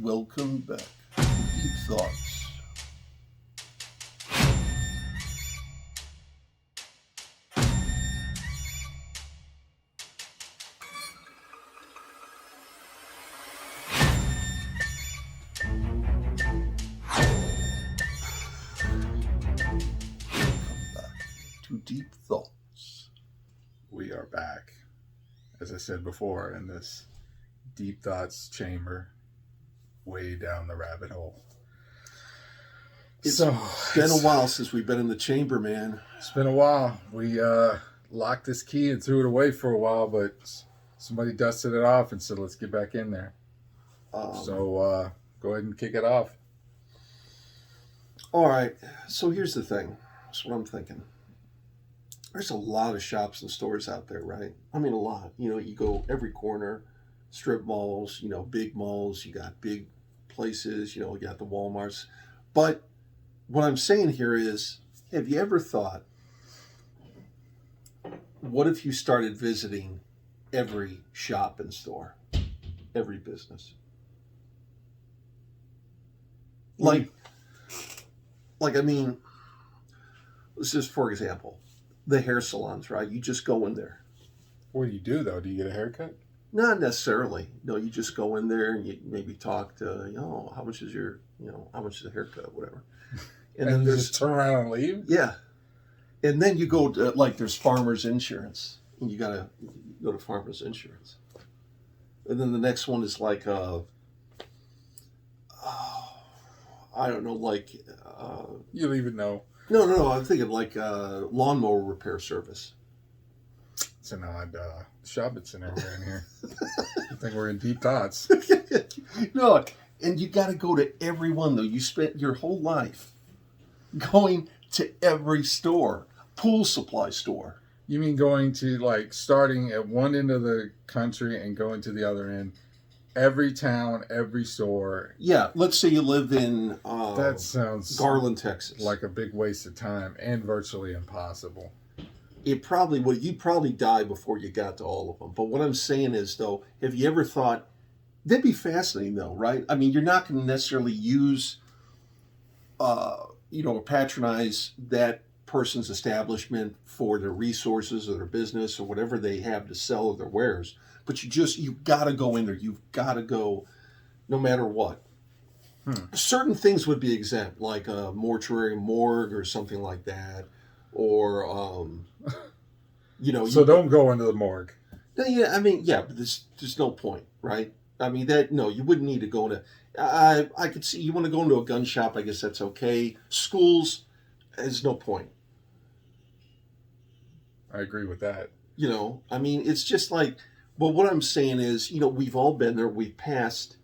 Welcome back to Deep Thoughts. Welcome back to Deep Thoughts. We are back, as I said before, in this deep thoughts chamber, way down the rabbit hole. It's been a while since we've been in the chamber, man. It's been a while. We locked this key and threw it away for a while, but somebody dusted it off and said, let's get back in there. So go ahead and kick it off. All right, so here's the thing. That's what I'm thinking. There's a lot of shops and stores out there, right? I mean, a lot. You know, you go every corner, strip malls, big malls, you got big places, you got the Walmarts. But what I'm saying here is, have you ever thought, what if you started visiting every shop and store, every business? I mean, this is, for example, the hair salons, right? You just go in there. What do you do, though? Do you get a haircut? Not necessarily. No, you just go in there and you maybe talk to, how much is how much is a haircut, whatever. And then you just turn around and leave? Yeah. And then you go to, there's Farmers Insurance. And you got to go to Farmers Insurance. And then the next one is I don't know, you don't even know. No. I'm thinking lawnmower repair service. It's an odd shopping center we're in here. I think we're in deep thoughts. No, and you got to go to every one, though. You spent your whole life going to every store, pool supply store. You mean going to, starting at one end of the country and going to the other end? Every town, every store. Yeah, let's say you live in that sounds Garland, Texas. Like a big waste of time and virtually impossible. It probably would. You'd probably die before you got to all of them. But what I'm saying is, though, have you ever thought, that'd be fascinating, though, right? I mean, you're not going to necessarily use, or patronize that person's establishment for their resources or their business or whatever they have to sell or their wares. But you've got to go in there. You've got to go no matter what. Certain things would be exempt, like a morgue or something like that. Or, So don't go into the morgue. Yeah, I mean, yeah, but there's no point, right? I mean, you wouldn't need to go into... I could see you want to go into a gun shop, I guess that's okay. Schools, there's no point. I agree with that. I mean, it's just well, what I'm saying is, we've all been there. We've passed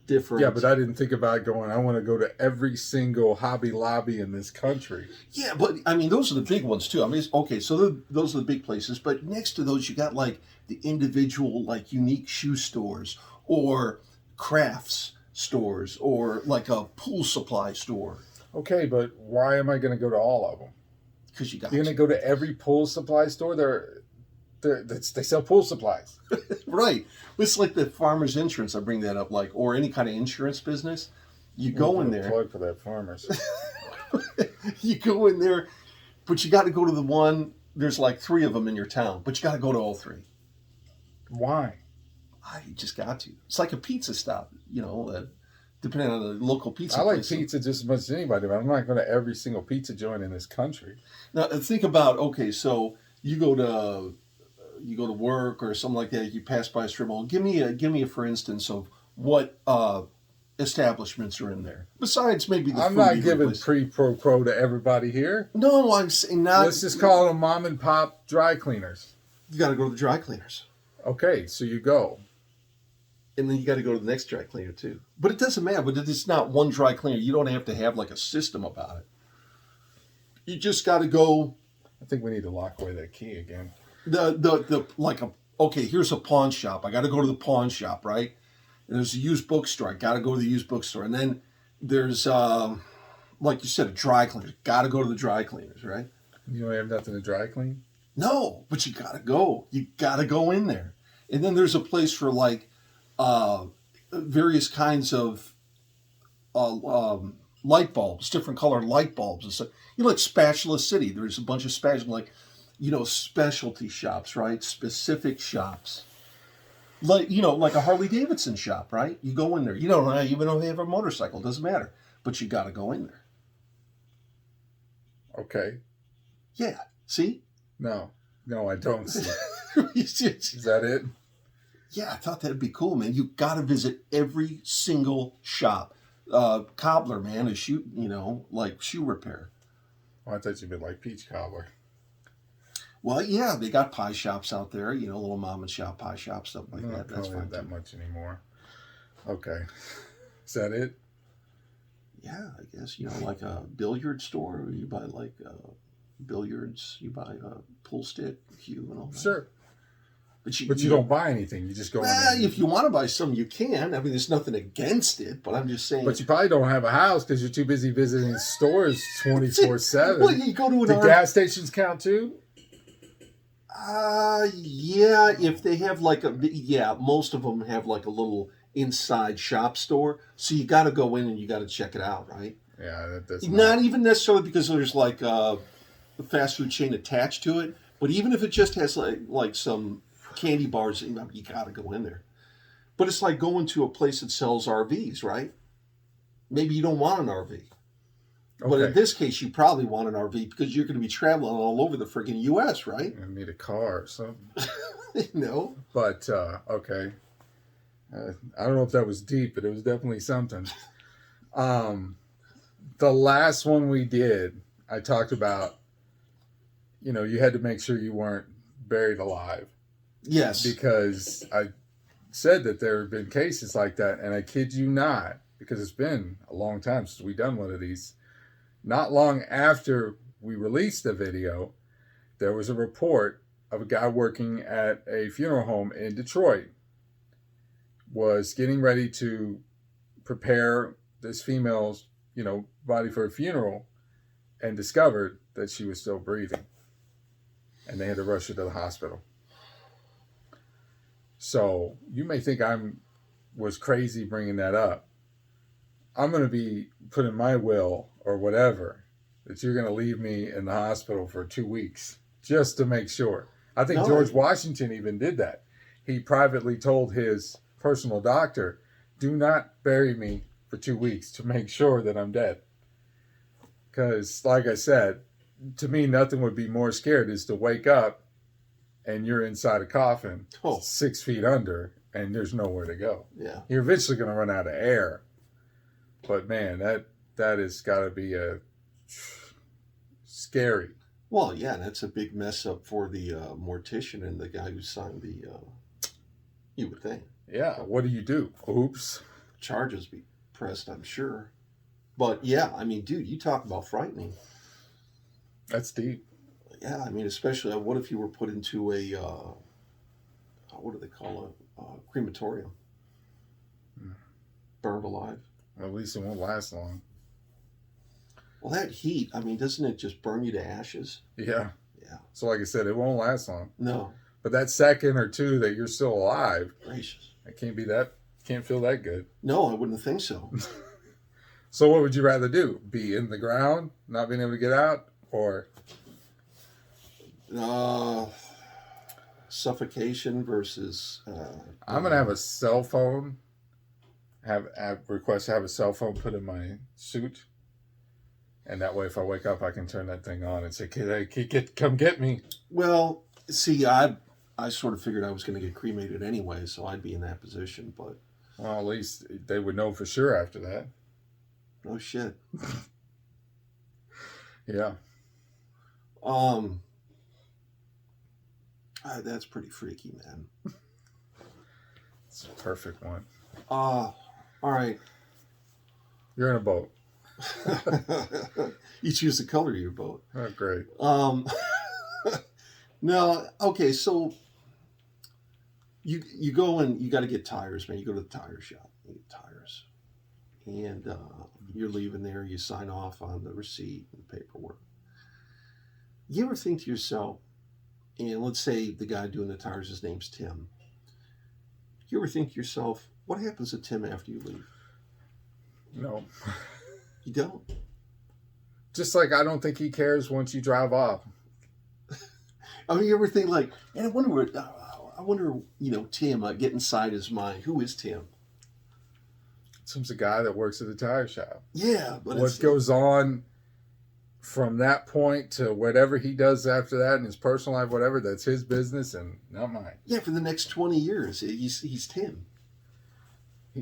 different... Yeah, but I didn't think about going, I want to go to every single Hobby Lobby in this country. Yeah, but, I mean, those are the big ones, too. I mean, okay, so those are the big places. But next to those, you got, the individual, unique shoe stores or crafts stores or, a pool supply store. Okay, but why am I going to go to all of them? Because you're going to go to every pool supply store? They sell pool supplies. Right. It's like the Farmers Insurance. I bring that up, or any kind of insurance business. You go in there. Plug for that Farmers. You go in there, but you got to go to the one. There's 3 of them in your town, but you got to go to all 3. Why? You just got to. It's like a pizza stop, depending on the local pizza I like place. pizza just as much as anybody, but I'm not going to every single pizza joint in this country. Now, think about, okay, so you go to work or something like that, you pass by a strip mall. Give me a for instance of what establishments are in there. Besides maybe the I'm food not giving pro quo to everybody here. No, I'm saying not. Let's just call them mom and pop dry cleaners. You got to go to the dry cleaners. Okay, so you go. And then you got to go to the next dry cleaner too. But it doesn't matter. But it's not one dry cleaner. You don't have to have a system about it. You just got to go. I think we need to lock away that key again. Okay, here's a pawn shop. I got to go to the pawn shop, right? And there's a used bookstore. I got to go to the used bookstore. And then there's, like you said, a dry cleaner. Got to go to the dry cleaners, right? You don't have nothing to dry clean? No, but you got to go. You got to go in there. And then there's a place for various kinds of light bulbs, different colored light bulbs and stuff. Like Spatula City, there's a bunch of spatula, like, specialty shops, right? Specific shops. Like, like a Harley Davidson shop, right? You go in there. You don't even know they have a motorcycle. It doesn't matter. But you got to go in there. Okay. Yeah. See? No, I don't see. Is that it? Yeah, I thought that'd be cool, man. You got to visit every single shop. Cobbler, man, is shoe repair. Oh, I thought you meant like peach cobbler. Well, yeah, they got pie shops out there, little mom and shop pie shops, stuff like that. That's fine. That much anymore. Okay. Is that it? Yeah, I guess, like a billiard store where you buy like billiards, you buy a pool stick, cue and all that. Sure. But you don't buy anything. You just go in there. If you want to buy some, you can. I mean, there's nothing against it, but I'm just saying. But you probably don't have a house because you're too busy visiting stores 24/7. Well, you go to Do gas stations count too? Yeah, if they have most of them have like a little inside shop store. So you got to go in and you got to check it out, right? Yeah, that's not even necessarily because there's like a fast food chain attached to it, but even if it just has like some candy bars, you got to go in there. But it's like going to a place that sells RVs, right? Maybe you don't want an RV. Okay. But in this case, you probably want an RV because you're going to be traveling all over the friggin' U.S., right? I need a car or something. No. But, okay. I don't know if that was deep, but it was definitely something. The last one we did, I talked about, you had to make sure you weren't buried alive. Yes. Because I said that there have been cases like that, and I kid you not, because it's been a long time since we've done one of these. Not long after we released the video, there was a report of a guy working at a funeral home in Detroit, was getting ready to prepare this female's, body for a funeral, and discovered that she was still breathing. And they had to rush her to the hospital. So you may think was crazy bringing that up. I'm going to be put in my will or whatever that you're going to leave me in the hospital for 2 weeks just to make sure. I think George Washington even did that. He privately told his personal doctor, do not bury me for 2 weeks to make sure that I'm dead. Because, like I said, to me, nothing would be more scared is to wake up and you're inside a coffin 6 feet under and there's nowhere to go. Yeah. You're eventually going to run out of air. But, man, that has got to be scary. Well, yeah, that's a big mess up for the mortician and the guy who signed the, you would think. Yeah, what do you do? Oops. Charges be pressed, I'm sure. But, yeah, I mean, dude, you talk about frightening. That's deep. Yeah, I mean, especially, what if you were put into a, what do they call it? Crematorium. Burned alive. At least it won't last long. Well, that heat, I mean, doesn't it just burn you to ashes? Yeah. Yeah. So like I said, it won't last long. No. But that second or two that you're still alive, gracious, it can't feel that good. No, I wouldn't think so. So what would you rather do? Be in the ground, not being able to get out, or? Suffocation versus... I'm going to have a cell phone. Request to have a cell phone put in my suit. And that way, if I wake up, I can turn that thing on and say, come get me. Well, see, I sort of figured I was going to get cremated anyway, so I'd be in that position, but... Well, at least they would know for sure after that. No shit. Yeah. That's pretty freaky, man. It's a perfect one. All right. You're in a boat. You choose the color of your boat. Oh, great. No, okay, so you go and you got to get tires, man. You go to the tire shop, you get tires, and you're leaving there. You sign off on the receipt and the paperwork. You ever think to yourself, and let's say the guy doing the tires, his name's Tim. You ever think to yourself, what happens to Tim after you leave? No. You don't. Just like I don't think he cares once you drive off. I mean, you ever think like, and I wonder, Tim, get inside his mind. Who is Tim? Tim's a guy that works at a tire shop. Yeah, but What goes on from that point to whatever he does after that in his personal life, whatever, that's his business and not mine. Yeah, for the next 20 years, he's Tim.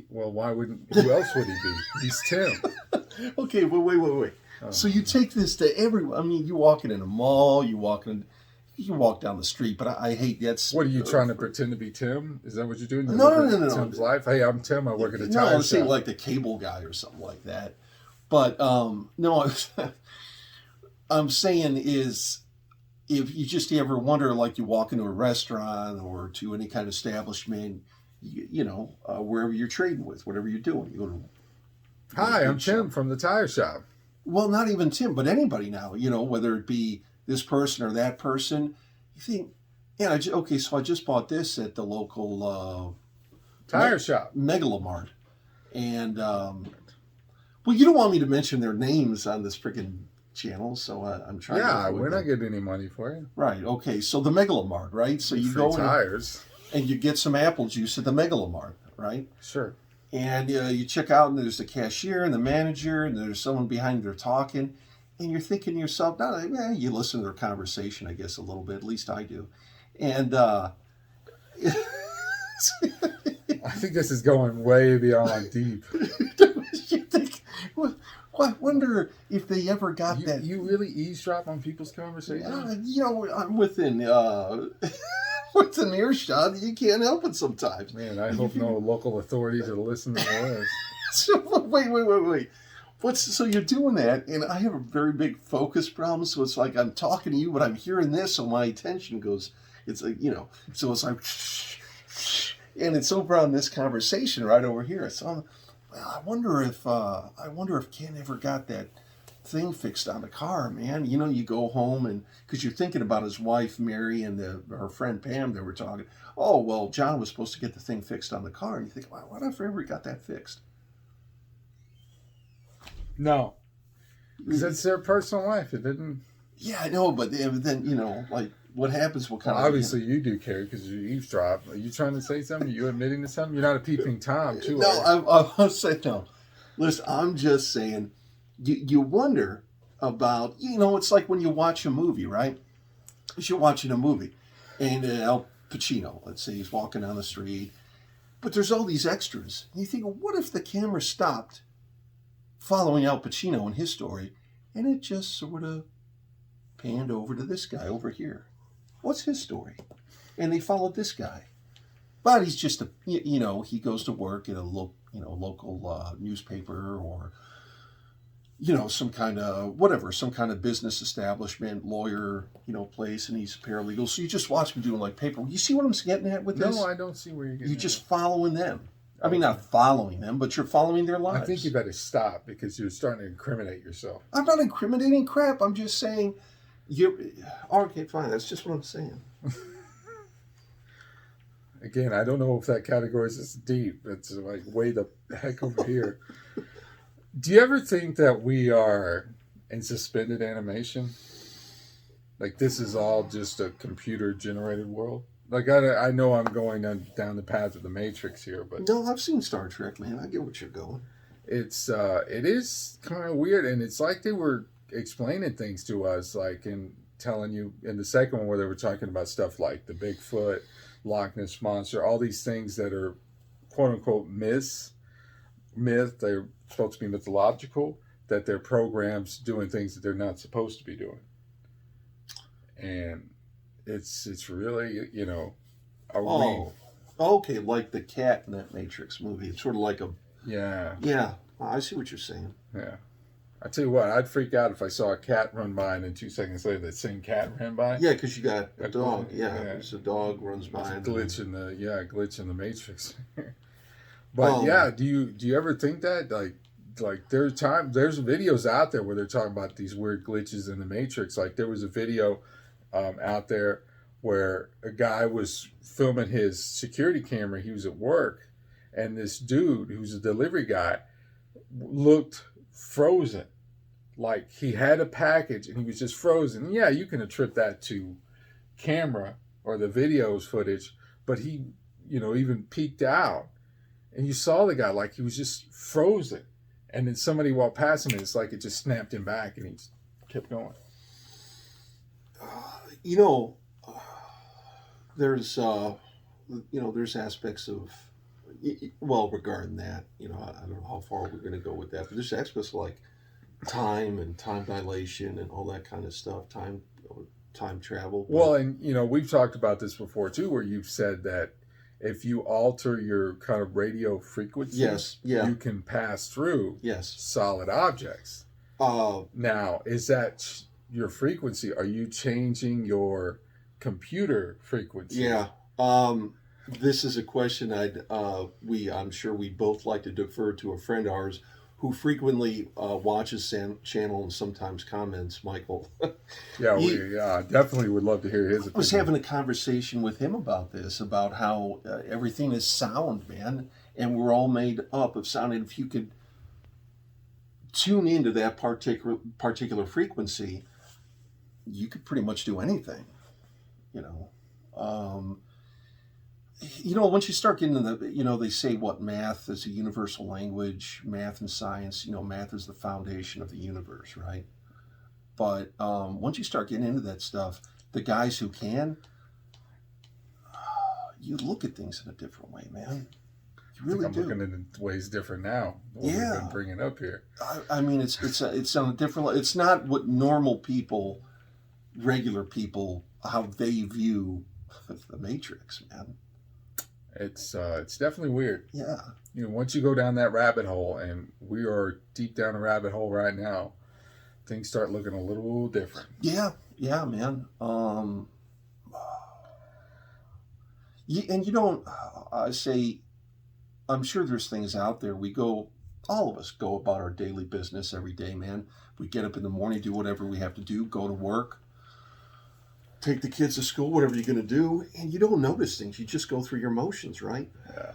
Well, why wouldn't? Who else would he be? He's Tim. Okay, but wait. So you take this to everyone. I mean, you walking in a mall, you walk down the street, but I hate that. What are you trying to pretend to be Tim? Is that what you're doing? No. Tim's life. Hey, I'm Tim. I work at a tire No, shop. I'm saying like the cable guy or something like that. But no, I'm saying is if you just ever wonder, like you walk into a restaurant or to any kind of establishment, wherever you're trading with, whatever you're doing, you go to. Hi, I'm Tim from the tire shop. Well, not even Tim, but anybody now, whether it be this person or that person, you think, yeah, so I just bought this at the local tire shop, Megalomart. And, well, you don't want me to mention their names on this freaking channel, so I'm trying to. Yeah, we're not getting any money for you. Right, okay, so the Megalomart, right? So you Free go tires. and you get some apple juice at the Megalomart, right? Sure. And you check out, and there's the cashier and the manager, and there's someone behind there talking, and you're thinking to yourself, you listen to their conversation, I guess, a little bit. At least I do. And I think this is going way beyond deep. you think, well, I wonder if they ever got that. You really eavesdrop on people's conversations? I'm within earshot. You can't help it sometimes. Man, I hope no local authorities are listening to this. So wait. So you're doing that, and I have a very big focus problem. So it's like I'm talking to you, but I'm hearing this, so my attention goes. It's like so it's like, and it's over on this conversation right over here. So I wonder if Ken ever got that thing fixed on the car, man. You go home and because you're thinking about his wife Mary and her friend Pam. They were talking. Oh well, John was supposed to get the thing fixed on the car, and you think, wow, what if I ever got that fixed? No, because it's their personal life. It didn't. Yeah, I know, but then like what happens? What kind well, of obviously you do care because you eavesdrop. Are you trying to say something? Are you admitting to something? You're not a peeping Tom, too. No, I'm saying no. Listen, I'm just saying. You wonder about it's like when you watch a movie, right? You're watching a movie, and Al Pacino, let's say he's walking down the street, but there's all these extras, and you think, well, what if the camera stopped following Al Pacino and his story, and it just sort of panned over to this guy over here? What's his story? And they followed this guy, but he's just he goes to work at a local newspaper or some kind of business establishment, lawyer, place, and he's a paralegal. So you just watch him doing like paper. You see what I'm getting at with this? No, I don't see where you're getting. You're just following them. I mean, not following them, but you're following their lives. I think you better stop because you're starting to incriminate yourself. I'm not incriminating crap. I'm just saying okay, fine. That's just what I'm saying. Again, I don't know if that category is this deep. It's like way the heck over here. Do you ever think that we are in suspended animation? Like this is all just a computer-generated world? Like I know I'm going down the path of the Matrix here, but no, I've seen Star Trek, man. I get what you're going. It is kind of weird, and it's like they were explaining things to us, like in telling you in the second one where they were talking about stuff like the Bigfoot, Loch Ness monster, all these things that are quote unquote myth. They're supposed to be mythological, that they're programs doing things that they're not supposed to be doing, and it's really okay, like the cat in that Matrix movie. It's sort of like a yeah. I see what you're saying. Yeah, I tell you what, I'd freak out if I saw a cat run by and then 2 seconds later that same cat ran by. Yeah, because you got a dog. Yeah, there's a dog runs by. It's a glitch in the Matrix. But do you ever think that like there's videos out there where they're talking about these weird glitches in the Matrix. Like there was a video out there where a guy was filming his security camera. He was at work, and this dude who's a delivery guy looked frozen. Like he had a package and he was just frozen. Yeah, you can attribute that to camera or the videos footage, but he, even peeked out and you saw the guy like he was just frozen. And then somebody walked past him and it's like it just snapped him back and he just kept going. You know, there's there's aspects of, well, regarding that, I don't know how far we're going to go with that, but there's aspects like time and time dilation and all that kind of stuff, time travel. Well, and we've talked about this before too, where you've said that if you alter your kind of radio frequency, yes, yeah, you can pass through solid objects. Now, is that your frequency? Are you changing your computer frequency? Yeah. This is a question I'm sure we both like to defer to a friend of ours who frequently watches channel and sometimes comments, Michael. I definitely would love to hear his opinion. I was having a conversation with him about this, about how everything is sound, man, and we're all made up of sound. And if you could tune into that particular frequency, you could pretty much do anything, once you start getting into they say math is a universal language, math and science, math is the foundation of the universe, right? But once you start getting into that stuff, the guys who can, you look at things in a different way, man. You really do. I'm looking at ways different now. What we've been bringing up here. I mean, it's on a different. It's not what normal people, regular people, how they view the Matrix, man. It's definitely weird. Yeah. Once you go down that rabbit hole, and we are deep down a rabbit hole right now, things start looking a little different. Yeah, man. I say, I'm sure there's things out there. All of us go about our daily business every day, man. We get up in the morning, do whatever we have to do, go to work, take the kids to school, whatever you're going to do, and you don't notice things. You just go through your motions, right? Yeah.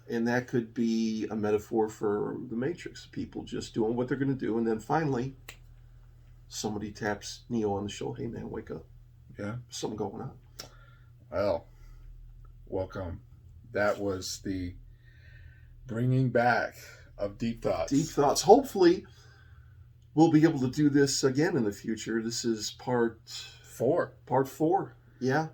And that could be a metaphor for the Matrix. People just doing what they're going to do, and then finally, somebody taps Neo on the shoulder. Hey, man, wake up. Yeah. Something going on. Well, welcome. That was the bringing back of Deep Thoughts. Deep Thoughts. Hopefully, we'll be able to do this again in the future. This is part 4. Yeah.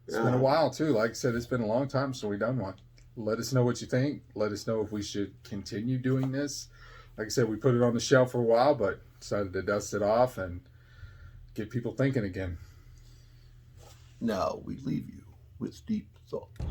It's been a while too. Like I said, it's been a long time since we've done one. Let us know what you think. Let us know if we should continue doing this. Like I said, we put it on the shelf for a while, but decided to dust it off and get people thinking again. Now we leave you with Deep Thoughts.